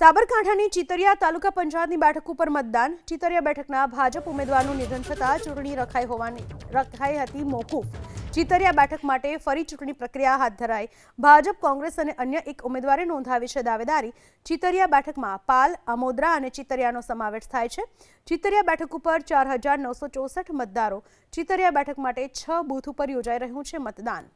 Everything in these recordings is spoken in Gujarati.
સાબરકાંઠાની ચિતરિયા તાલુકા પંચાયતની બેઠક ઉપર મતદાન। ચિતરિયા બેઠકના ભાજપ ઉમેદવારનું નિધન થતાં ચૂંટણી રખાઈ હતી મોકૂફ। ચિતરિયા બેઠક માટે ફરી ચૂંટણી પ્રક્રિયા હાથ ધરાઈ। ભાજપ, કોંગ્રેસ અને અન્ય એક ઉમેદવારે નોંધાવી છે દાવેદારી। ચિતરિયા બેઠકમાં પાલ, અમોદરા અને ચિતરિયાનો સમાવેશ થાય છે। ચિતરિયા બેઠક ઉપર 4964 મતદારો। ચિતરિયા બેઠક માટે 6 બૂથ ઉપર યોજાઈ રહ્યું છે મતદાન।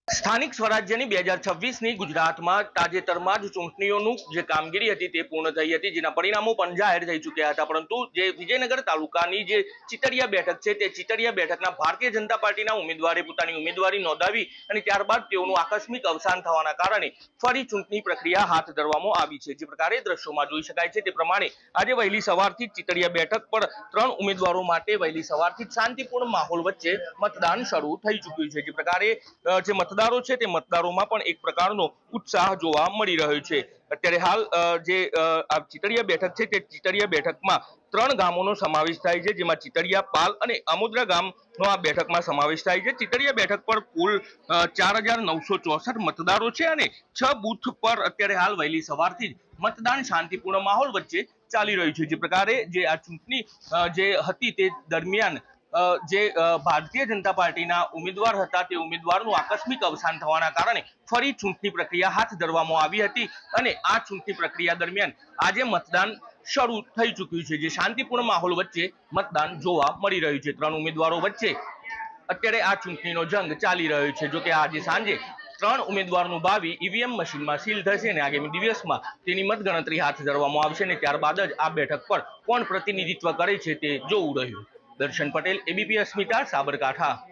સ્થાનિક સ્વરાજ્યની 2026ની ગુજરાતમાં તાજેતરમાં જ ચૂંટણીઓનું જે કામગીરી હતી તે પૂર્ણ થઈ હતી, જેના પરિણામો પણ જાહેર થઈ ચૂક્યા હતા। પરંતુ જે વિજયનગર તાલુકાની જે ચિતરિયા બેઠક છે તે ચિતરિયા બેઠકના ભારતીય જનતા પાર્ટીના ઉમેદવારે પોતાની ઉમેદવારી નોંધાવી અને ત્યારબાદ તેઓનું આકસ્મિક અવસાન થવાના કારણે ફરી ચૂંટણી પ્રક્રિયા હાથ ધરવામાં આવી છે। જે પ્રકારે દ્રશ્યોમાં જોઈ શકાય છે તે પ્રમાણે આજે વહેલી સવારથી ચિતરિયા બેઠક પર 3 ઉમેદવારો માટે વહેલી સવારથી શાંતિપૂર્ણ માહોલ વચ્ચે મતદાન શરૂ થઈ ચૂક્યું છે। જે પ્રકારે જે મતદારો છે તે મતદારોમાં પણ એક પ્રકારનો ઉત્સાહ જોવા મળી રહ્યો છે। અત્યારે હાલ જે આ ચિતરિયા બેઠક છે તે ચિતરિયા બેઠકમાં 3 ગામોનો સમાવેશ થાય છે, જેમાં ચિતરિયા, પાલ અને અમોદરા ગામનો આ બેઠકમાં સમાવેશ થાય છે। ચિતરિયા બેઠક પર કુલ 4964 મતદારો છે અને 6 બૂથ પર અત્યારે હાલ વહેલી સવારથી જ મતદાન શાંતિપૂર્ણ માહોલ વચ્ચે ચાલી રહ્યું છે। જે પ્રકારે જે આ ચૂંટણી જે હતી તે દરમિયાન જે ભારતીય જનતા પાર્ટીના ઉમેદવાર હતા તે ઉમેદવારનું આકસ્મિક અવસાન થવાના કારણે ફરી ચૂંટણી પ્રક્રિયા હાથ ધરવામાં આવી હતી અને આ ચૂંટણી પ્રક્રિયા દરમિયાન આજે મતદાન શરૂ થઈ ચૂક્યું છે। જે શાંતિપૂર્ણ માહોલ વચ્ચે મતદાન જોવા મળી રહ્યું છે। 3 ઉમેદવારો વચ્ચે અત્યારે આ ચૂંટણીનો જંગ ચાલી રહ્યો છે। જો કે આજે સાંજે 3 ઉમેદવારનું ભાવિ ઈવીએમ મશીનમાં સીલ થશે અને આગામી દિવસમાં તેની મતગણતરી હાથ ધરવામાં આવશે અને ત્યારબાદ જ આ બેઠક પર કોણ પ્રતિનિધિત્વ કરે છે તે જોવું રહ્યું। દર્શન પટેલ, ABP અસ્મિતા, સાબરકાંઠા।